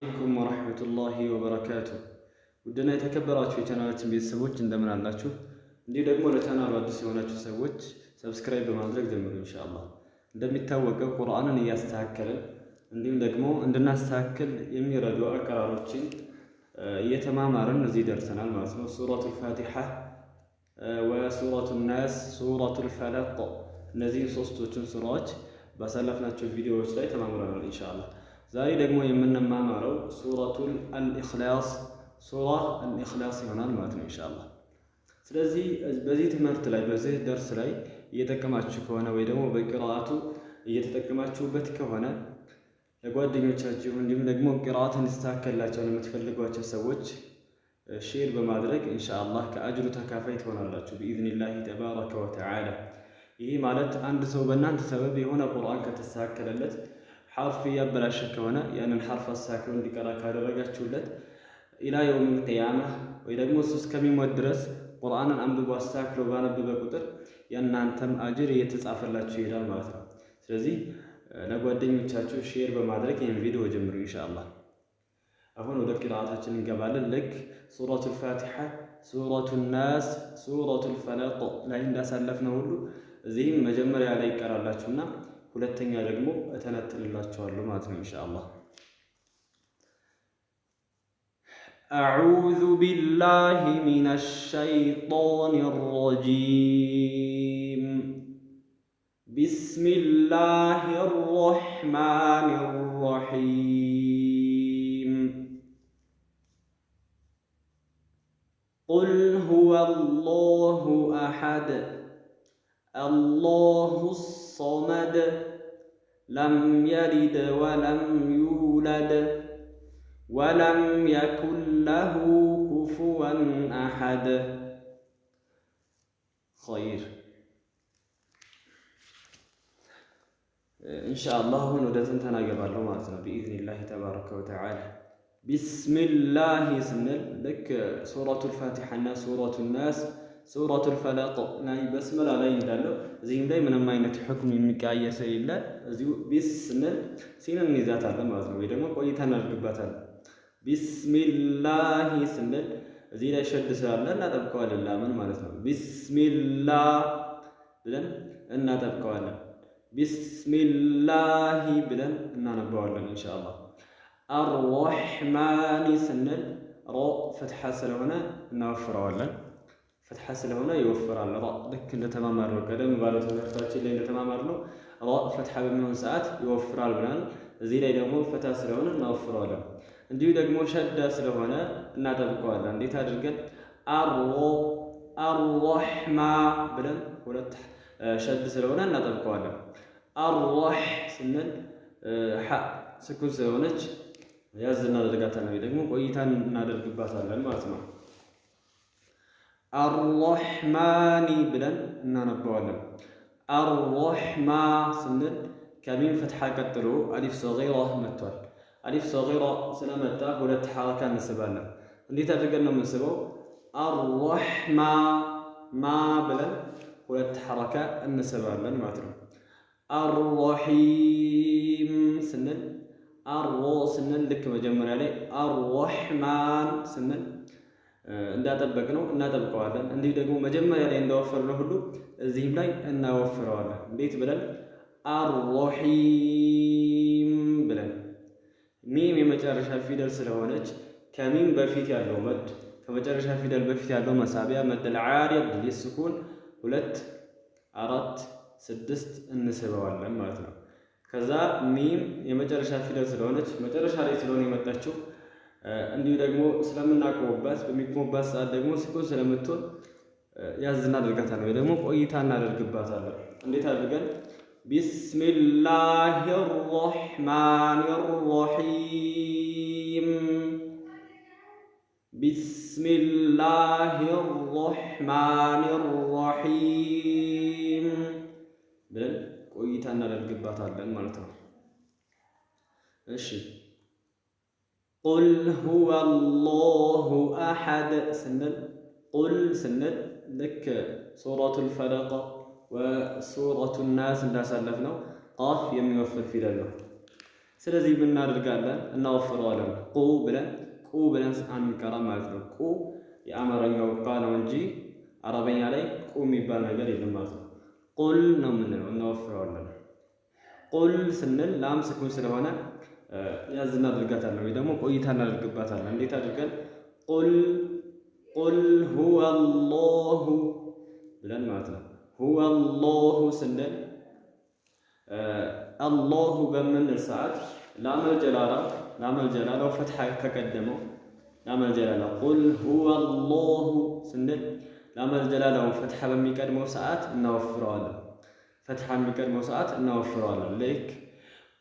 አለይኩም ወራህመቱላሂ ወበረካቱ። ውድና የተከበራችሁ የቻናላችን ቤተሰቦች እንደምን አላችሁ? እንዲሁ ደግሞ ለቻናሉ አዲስ የሆናችሁ ሰዎች ሰብስክራይብ በማድረግ ጀምሩ ኢንሻአላህ። እንደሚታወቀው ቁርአንን እያስተካከልን እንዲሁም ደግሞ እንድናስተካክል የሚረዱ አቀራሮችን እየተማማርን እዚህ ደርሰናል ማለት ነው። ሱረቱል ፋቲሓ ወሱረቱን ናስ፣ ሱረቱል ፈለቅ እነዚህ ሶስቶችን ሱራዎች ባሳለፍናቸው ቪዲዮዎች ላይ ተማምረናል ኢንሻአላህ። ዛሬ ደግሞ የምንማማረው ሱረቱል አልኢኽላስ ሱራ አልኢኽላስ ይሆናል ማለት ነው ኢንሻአላህ። ስለዚህ በዚህ ትምህርት ላይ በዚህ ደርስ ላይ እየጠቀማችሁ ከሆነ ወይ ደግሞ በቂራአቱ እየተጠቀማችሁበት ከሆነ ለጓደኞቻችሁ እንዲሁም ደግሞ ቂራአት እንዲስተካከልላቸው ለምትፈልጓቸው ሰዎች ሼር በማድረግ ኢንሻአላህ ከአጅሩ ተካፋይ ትሆናላችሁ ቢኢዝኒላሂ ተባረከ ወተዓላ። ይህ ማለት አንድ ሰው በእናንተ ሰበብ የሆነ ቁርአን ከተስተካከለለት ሐርፍ እያበላሸ ከሆነ ያንን ሐርፍ አስተካክሎ እንዲቀራ ካደረጋችሁለት ኢላ የውሚል ቂያማ ወይ ደግሞ እሱ እስከሚሞት ድረስ ቁርአንን አንብቦ አስተካክሎ ባነበበ ቁጥር የእናንተም አጅር እየተጻፈላችሁ ይሄዳል ማለት ነው። ስለዚህ ለጓደኞቻችሁ ሼር በማድረግ ይህን ቪዲዮ ጀምሩ ኢንሻአላህ። አሁን ወደ ቂራአታችን እንገባለን። ልክ ሱረቱል ፋቲሓ፣ ሱረቱን ናስ፣ ሱረቱል ፈለቅ ላይ እንዳሳለፍነው ሁሉ እዚህም መጀመሪያ ላይ ይቀራላችሁና ሁለተኛ ደግሞ እተነትንላችኋለሁ ማለት ነው ኢንሻአላህ። አዑዙ ቢላሂ ሚነሽ ሸይጧኒር ረጂም ቢስሚላሂር ረሕማኒር ረሒም ቁል ሁወላሁ አሐድ አላሁ ሶመድ ለም የሊድ ወለም ዩለድ ወለም የኩን ለሁ ኩፉወን አሐድ። ኸይር ኢንሻአላህ አሁን ወደ ትንተና እገባለሁ ማለት ነው ቢኢዝኒላሂ ተባረከ ወተዓላ። ቢስሚላሂ ስንል ልክ ሱረቱል ፋቲሓ እና ሱረቱን ናስ ሱረቱል ፈለቅ ላይ በስመላ ላይ እንዳለው እዚህም ላይ ምንም አይነት ሕክም የሚቀያየር ስለሌለ እዚሁ ቢስ ስንል ሲንን እንይዛታለን ማለት ነው፣ ወይ ደግሞ ቆይታ እናደርግባታለን። ቢስሚላሂ ስንል እዚህ ላይ ሸድ ስላለ እናጠብቀዋለን ላምን ማለት ነው። ቢስሚላህ ብለን እናጠብቀዋለን። ቢስሚላሂ ብለን እናነባዋለን ኢንሻአላህ። አርረሕማኒ ስንል ሮ ፍትሐ ስለሆነ እናወፍረዋለን። ፍትሐ ስለሆነ ይወፍራል። ራ ልክ እንደተማማርነው ቀደም ባለው ትምህርታችን ላይ እንደተማማርነው ራ ፍትሐ በሚሆን ሰዓት ይወፍራል ብለን እዚህ ላይ ደግሞ ፈታ ስለሆነ እናወፍረዋለን። እንዲሁ ደግሞ ሸዳ ስለሆነ እናጠብቀዋለን። እንዴት አድርገን አርረሕማ ብለን ሁለት ሸድ ስለሆነ እናጠብቀዋለን። አርረሕ ስንል ሐ ስኩን ስለሆነች ያዝ እናደርጋታለን ወይ ደግሞ ቆይታን እናደርግባታለን ማለት ነው። አርረሕማኒ ብለን እናነባዋለን። አርረሕማ ስንል ከሚም ፈትሐ ቀጥሎ አሊፍ ሰጊራ መጥቷል። አሊፍ ሰጊራ ስለመጣ ሁለት ሐረካ እንስባለን። እንዴት አድርገን ነው የምንስበው? አርረሕማ ማ ብለን ሁለት ሐረካ እንስባለን ማለት ነው። አርረሒም ስንል አሮ ስንል ልክ መጀመሪያ ላይ አርረሕማን ስንል እንዳጠበቅ ነው እናጠብቀዋለን። እንዲሁ ደግሞ መጀመሪያ ላይ እንዳወፈርነው ሁሉ እዚህም ላይ እናወፍረዋለን። እንዴት ብለን? አርረሒም ብለን። ሚም የመጨረሻ ፊደል ስለሆነች ከሚም በፊት ያለው መድ ከመጨረሻ ፊደል በፊት ያለው መሳቢያ መደል ዓሪድ ሊስኩን 2 4 6 እንስበዋለን ማለት ነው። ከዛ ሚም የመጨረሻ ፊደል ስለሆነች መጨረሻ ላይ ስለሆነ የመጣችው እንዲሁ ደግሞ ስለምናቆምባት በሚቆምባት ሰዓት ደግሞ ስኩን ስለምትሆን ያዝ እናደርጋታለን ወይ ደግሞ ቆይታ እናደርግባታለን። እንዴት አድርገን? ቢስሚላሂር ረሕማኒር ረሒም ቢስሚላሂር ረሕማኒር ረሒም ብለን ቆይታ እናደርግባታለን ማለት ነው። እሺ ቁል ሁወላሁ አሐድ ስንል ቁል ስንል ልክ ሱረቱል ፈለቅ ወሱረቱን ናስ እንዳሳለፍነው ቃፍ የሚወፍር ፊደል ነው። ስለዚህ ምን እናደርጋለን? እናወፍረዋለን። ቁ ብለን አንቀራም ማለት ነው። ቁ የአማርኛው ቃል ነው እንጂ አረበኛ ላይ ቁ የሚባል ነገር የለም ማለት ነው። ቁል ነው የምንለው፣ እናወፍረዋለን። ቁል ስንል ላም ስኩን ስለሆነ ያዝ እናደርጋታለን ወይ ደግሞ ቆይታ እናደርግባታለን። እንዴት አድርገን? ቁል ሁወ አላሁ ብለን ማለት ነው። ሁወ አላሁ ስንል አላሁ በምንል ሰዓት ላመል ጀላላው ፈትሐ ከቀደመው ላመል ጀላላ ቁል ሁወ አላሁ ስንል ላመል ጀላላውን ፈትሐ በሚቀድመው ሰዓት እናወፍረዋለን። ልክ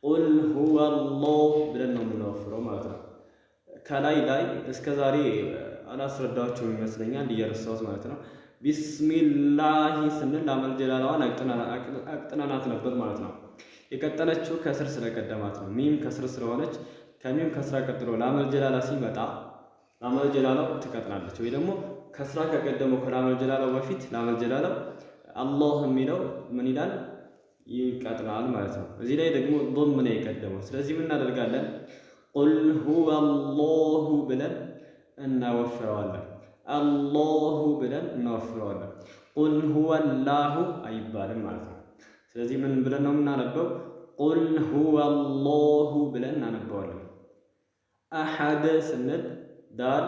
ቁል ሁወ አላሁ ብለን ነው የምናወፍረው ማለት ነው። ከላይ እስከ ዛሬ አላስረዳችሁም ይመስለኛል፣ እየረሳሁት ማለት ነው። ቢስሚላሂ ስንል ላመል ጀላላዋን አቅጥናናት ነበር ማለት ነው። የቀጠለችው ከስር ስለቀደማት ነው። ሚም ከስር ስለሆነች ከሚም ከስራ ቀጥሎ ላመል ጀላላ ሲመጣ ላመል ጀላላው ትቀጥናለች። ወይ ደግሞ ከስራ ከቀደመው ከላመል ጀላላው በፊት ላመል ጀላላው አላህ የሚለው ምን ይላል? ይቀጥናል ማለት ነው። እዚህ ላይ ደግሞ ዶም ነው የቀደመው። ስለዚህ ምን እናደርጋለን? ቁል ሁወ አላሁ ብለን እናወፍረዋለን። አላሁ ብለን እናወፍረዋለን። ቁል ሁወ አላሁ አይባልም ማለት ነው። ስለዚህ ምን ብለን ነው የምናነበው? ቁል ሁወ አላሁ ብለን እናነበዋለን። አሐድ ስንል ዳል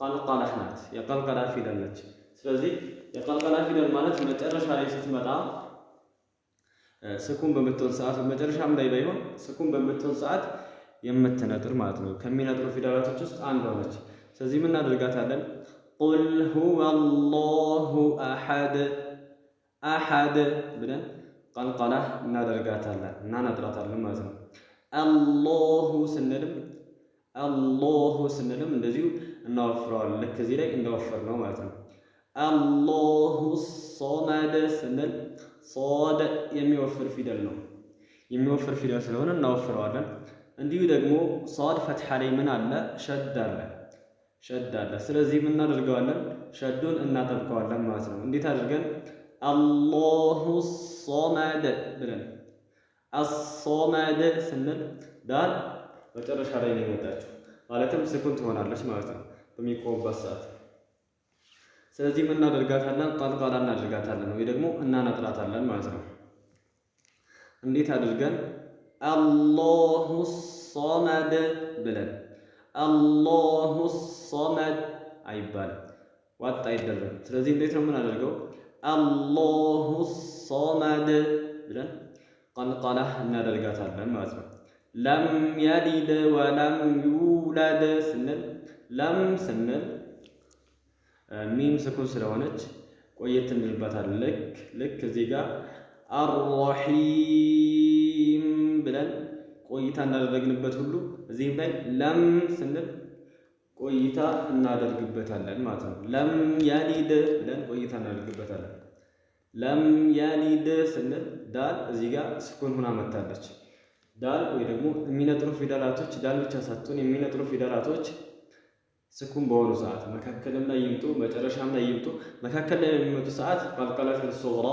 ቀልቀላህ ናት፣ የቀልቀላ ፊደል ነች። ስለዚህ የቀልቀላ ፊደል ማለት መጨረሻ ላይ ስትመጣ ስኩን በምትሆን ሰዓት፣ መጨረሻም ላይ ባይሆን ስኩን በምትሆን ሰዓት የምትነጥር ማለት ነው። ከሚነጥሩ ፊደላቶች ውስጥ አንዷ ነች። ስለዚህ ምን እናደርጋታለን? ቁል ሁወ አላሁ አሐድ ብለን ቀልቀላህ እናደርጋታለን፣ እናነጥራታለን ማለት ነው። አላሁ ስንልም እንደዚሁ እናወፍረዋለን። ልክ እዚህ ላይ እንደወፈር ነው ማለት ነው። አላሁ ሶመድ ስንል ሶድ የሚወፍር ፊደል ነው። የሚወፍር ፊደል ስለሆነ እናወፍረዋለን። እንዲሁ ደግሞ ሷድ ፈትሐ ላይ ምን አለ? ሸድ አለ። ስለዚህ ምን እናደርገዋለን? ሸዱን እናጠብቀዋለን ማለት ነው። እንዴት አድርገን? አላሁ ሶመድ ብለን አሶመድ ስንል ዳል መጨረሻ ላይ ነው የመጣችው፣ ማለትም ስኩን ትሆናለች ማለት ነው በሚቆምበት ሰዓት። ስለዚህ ምን እናደርጋታለን? ቀልቀላ እናደርጋታለን ወይ ደግሞ እናነጥራታለን ማለት ነው። እንዴት አድርገን? አላሁ ሶመድ ብለን አላሁ ሶመድ አይባልም፣ ዋጥ አይደረግም። ስለዚህ እንዴት ነው የምናደርገው? አላሁ ሶመድ ብለን ቀልቀላ እናደርጋታለን ማለት ነው። ለም የሊድ ወለም ዩለድ ስንል ለም ስንል ሚም ስኩን ስለሆነች ቆየት እንልባታለን። ልክ እዚህ ጋር አርረሂም ብለን ቆይታ እናደረግንበት ሁሉ እዚህም ላይ ለም ስንል ቆይታ እናደርግበታለን ማለት ነው። ለም የሊድ ብለን ቆይታ እናደርግበታለን። ለም የሊድ ስንል ዳል እዚህ ጋር ስኩን ሆና መታለች። ዳል ወይ ደግሞ የሚነጥሩ ፊደላቶች ዳል ብቻ ሳትሆን የሚነጥሩ ፊደላቶች ስኩን በሆኑ ሰዓት መካከልም ላይ ይምጡ መጨረሻም ላይ ይምጡ፣ መካከል ላይ የሚመጡ ሰዓት ቀልቀላት ሱግራ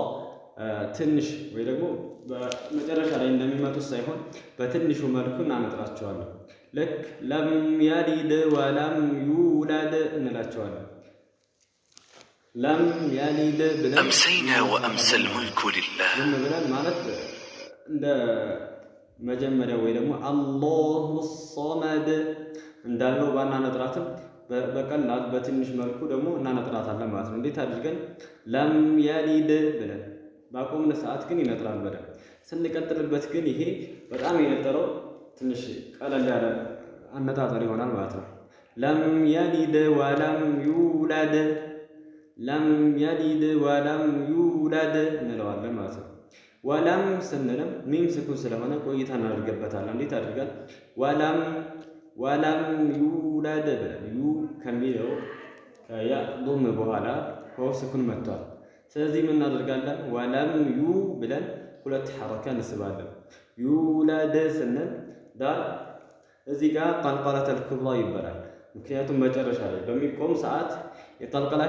ትንሽ ወይ ደግሞ በመጨረሻ ላይ እንደሚመጡት ሳይሆን በትንሹ መልኩ እናነጥራቸዋለን። ልክ ለም የሊድ ወለም ዩለድ እንላቸዋለን። ለም የሊድ ብለን አምሰይና ወአምሰል ሙልኩ ሊላህ ዝም ብለን ማለት እንደ መጀመሪያ ወይ ደግሞ አላሁ ሶመድ እንዳለው ባናነጥራትም በቀላል በትንሽ መልኩ ደግሞ እናነጥራታለን ማለት ነው። እንዴት አድርገን? ለም የሊድ ብለን ባቆምነ ሰዓት ግን ይነጥራል በደንብ። ስንቀጥልበት ግን ይሄ በጣም የነጠረው ትንሽ ቀለል ያለ አነጣጠር ይሆናል ማለት ነው። ለም የሊድ ወለም ዩለድ ለም የሊድ ወለም ዩለድ እንለዋለን ማለት ነው። ወለም ስንልም ሚም ስኩን ስለሆነ ቆይታ እናደርገበታለን። እንዴት አድርገን? ወለም ዩለድ ብለን ዩ ከሚለው ከያ ዱም በኋላ ሆ ስኩን መጥቷል። ስለዚህ ምን እናደርጋለን? ወለም ዩ ብለን ሁለት ሐረካ እንስባለን። ዩለድ ስንል ዳል እዚህ ጋር ቀልቀለተል ኩብራ ይባላል። ምክንያቱም መጨረሻ ላይ በሚቆም ሰዓት የቀልቀላ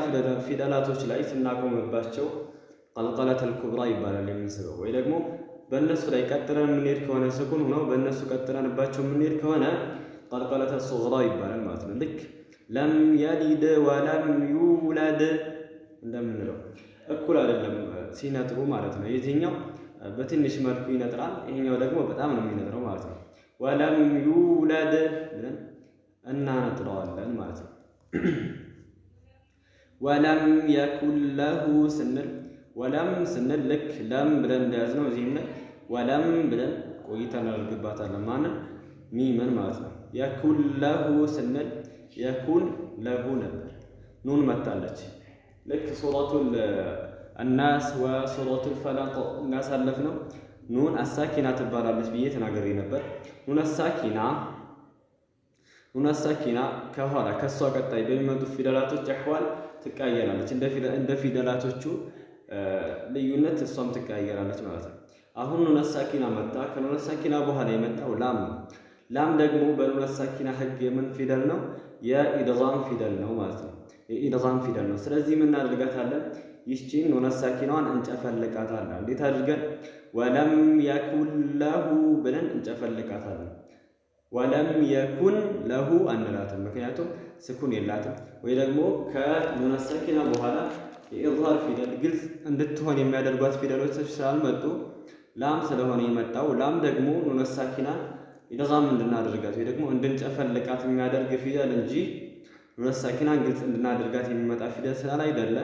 ፊደላቶች ላይ ስናቆምባቸው ቀልቀለተል ኩብራ ይባላል የምንስበው። ወይ ደግሞ በእነሱ ላይ ቀጥለን የምንሄድ ከሆነ ስኩን ሆነው በእነሱ ቀጥለንባቸው የምንሄድ ከሆነ ቀልቀለተ ሱግራ ይባላል ማለት ነው። ልክ ለም የሊድ ወለም ዩውለድ እንደምንለው እኩል አይደለም ሲነጥሩ ማለት ነው። የዚህኛው በትንሽ መልኩ ይነጥራል፣ ይሄኛው ደግሞ በጣም ነው የሚነጥረው ማለት ነው። ወለም ዩውለድ ብለን እናነጥረዋለን ማለት ነው። ወለም የኩን ለሁ ስንል ወለም ስንል ልክ ለም ብለን እንደያዝነው እዚህም ላይ ወለም ብለን ቆይታ እናደርግባታለን ማለት ሚምን ማለት ነው። የኩን ለሁ ስንል የኩን ለሁ ነበር፣ ኑን መታለች። ልክ ሱረቱል አናስ ወሱረቱል ፈለቅ እናሳለፍነው ኑን አሳኪና ትባላለች ብዬ ተናግሬ ነበር። ኑን አሳኪና ከኋላ ከሷ ቀጣይ በሚመጡ ፊደላቶች አህዋል ትቀያየራለች። እንደ ፊደላቶቹ ልዩነት እሷም ትቀያየራለች ማለት ነው። አሁን ኑን አሳኪና መጣ። ከኑን አሳኪና በኋላ የመጣው ላም ነው። ላም ደግሞ በኑን አሳኪና ህግ የምን ፊደል ነው? የኢድጋም ፊደል ነው ማለት ነው። የኢድጋም ፊደል ነው። ስለዚህ ምን እናደርጋታለን? ይህቺን ኑን አሳኪናዋን እንጨፈልቃታለን። እንዴት አድርገን? ወለም የኩን ለሁ ብለን እንጨፈልቃታለን። ወለም የኩን ለሁ አንላትም፣ ምክንያቱም ስኩን የላትም። ወይ ደግሞ ከኑን አሳኪና በኋላ የኢዝሃር ፊደል ግልጽ እንድትሆን የሚያደርጓት ፊደሎች ስላልመጡ ላም ስለሆነ የመጣው ላም ደግሞ ኑን አሳኪናን ኢድጋም እንድናደርጋት ወይ ደግሞ እንድንጨፈልቃት የሚያደርግ ፊደል እንጂ ኑን አሳኪናን ግልጽ እንድናደርጋት የሚመጣ ፊደል ስላላይደለ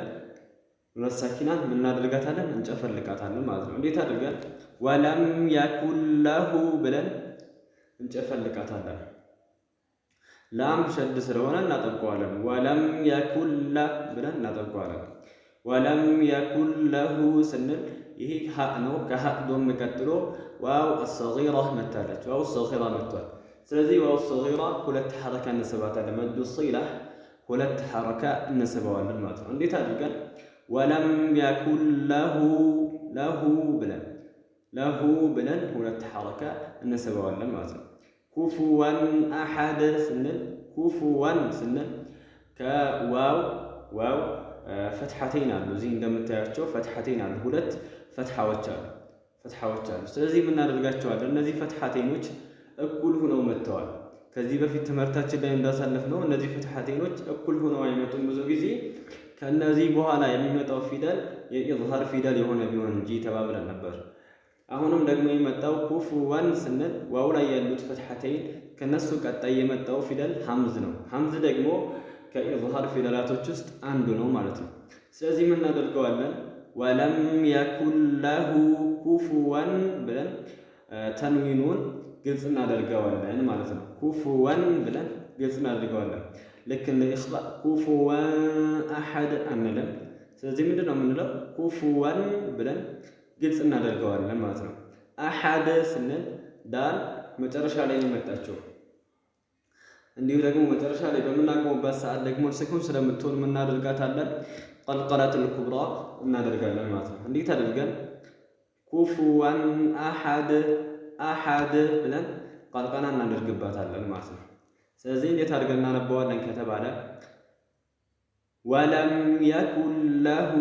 ኑን አሳኪናን ምን እናደርጋታለን? እንጨፈልቃታለን ማለት ነው። እንዴት አድርገን? ወለም የኩን ለሁ ብለን እንጨፈልቃታለን። ላም ሸድ ስለሆነ እናጠብቀዋለን። ወለም የኩን ለ ብለን እናጠብቀዋለን። ወለም የኩን ለሁ ስንል ይሄ ሀ ነው። ከሀ ዶም ቀጥሎ ዋው አሰጊራ መታለች። ዋው አሰጊራ መጥቷል። ስለዚህ ዋው አሰጊራ ሁለት ሐረካ እንስባታለን። መዱ ሲላ ሁለት ሐረካ እንስበዋለን ማለት ነው። እንዴት አድርገን? ወለም የኩን ለሁ ብለን ሁለት ሐረካ እንስበዋለን ማለት ነው። ኩፉወን አሐድ ስንል ከዋው ፈትሐተይን አሉ። እዚህ እንደምታያቸው ፈትሐተይን አሉ። ሁለት ፈትሐዎች አሉ። ስለዚህ የምናደርጋቸዋለን እነዚህ ፈትሐተይኖች እኩል ሆነው መጥተዋል። ከዚህ በፊት ትምህርታችን ላይ እንዳሳለፍነው እነዚህ ፈትሐተይኖች እኩል ሆነው አይመጡም። ብዙ ጊዜ ከነዚህ በኋላ የሚመጣው ፊደል የኢዝሃር ፊደል የሆነ ቢሆን እንጂ ተባብለን ነበር። አሁንም ደግሞ የመጣው ኩፉወን ስንል ዋው ላይ ያሉት ፈትሐተይን ከነሱ ቀጣይ የመጣው ፊደል ሐምዝ ነው። ሐምዝ ደግሞ ከኢዝሃር ፊደላቶች ውስጥ አንዱ ነው ማለት ነው። ስለዚህ ምን እናደርገዋለን? ወለም የኩን ለሁ ኩፉወን ብለን ተንዊኑን ግልጽ እናደርገዋለን ማለት ነው። ኩፉወን ብለን ግልጽ እናደርገዋለን። ልክ እንደ ኢኽፋ ኩፉወን አሐድ አንልም። ስለዚህ ምንድን ነው የምንለው? ኩፉወን ብለን ግልጽ እናደርገዋለን ማለት ነው። አሐድ ስንል ዳል መጨረሻ ላይ ነው የመጣችው። እንዲሁ ደግሞ መጨረሻ ላይ በምናቆምበት ሰዓት ደግሞ ስኩን ስለምትሆን እናደርጋታለን ቀልቀለቱል ኩብራ እናደርጋለን ማለት ነው። እንዴት አድርገን? ኩፉወን አሐድ ብለን ቀልቀላ እናደርግባታለን ማለት ነው። ስለዚህ እንዴት አድርገን እናነባዋለን ከተባለ ወለም የኩን ለሁ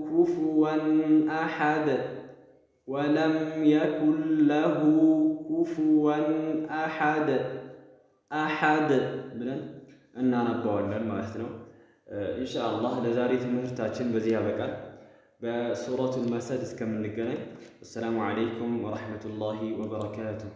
ኩፉወን አሐድ ወለም የኩን ለሁ ኩፉወን አሐድ ብለን እናነባዋለን ማለት ነው። ኢንሻአላህ ለዛሬ ትምህርታችን በዚህ ያበቃል። በሱረቱል መሰድ እስከምንገናኝ አሰላሙ አለይኩም ወራህመቱላሂ ወበረካቱሁ።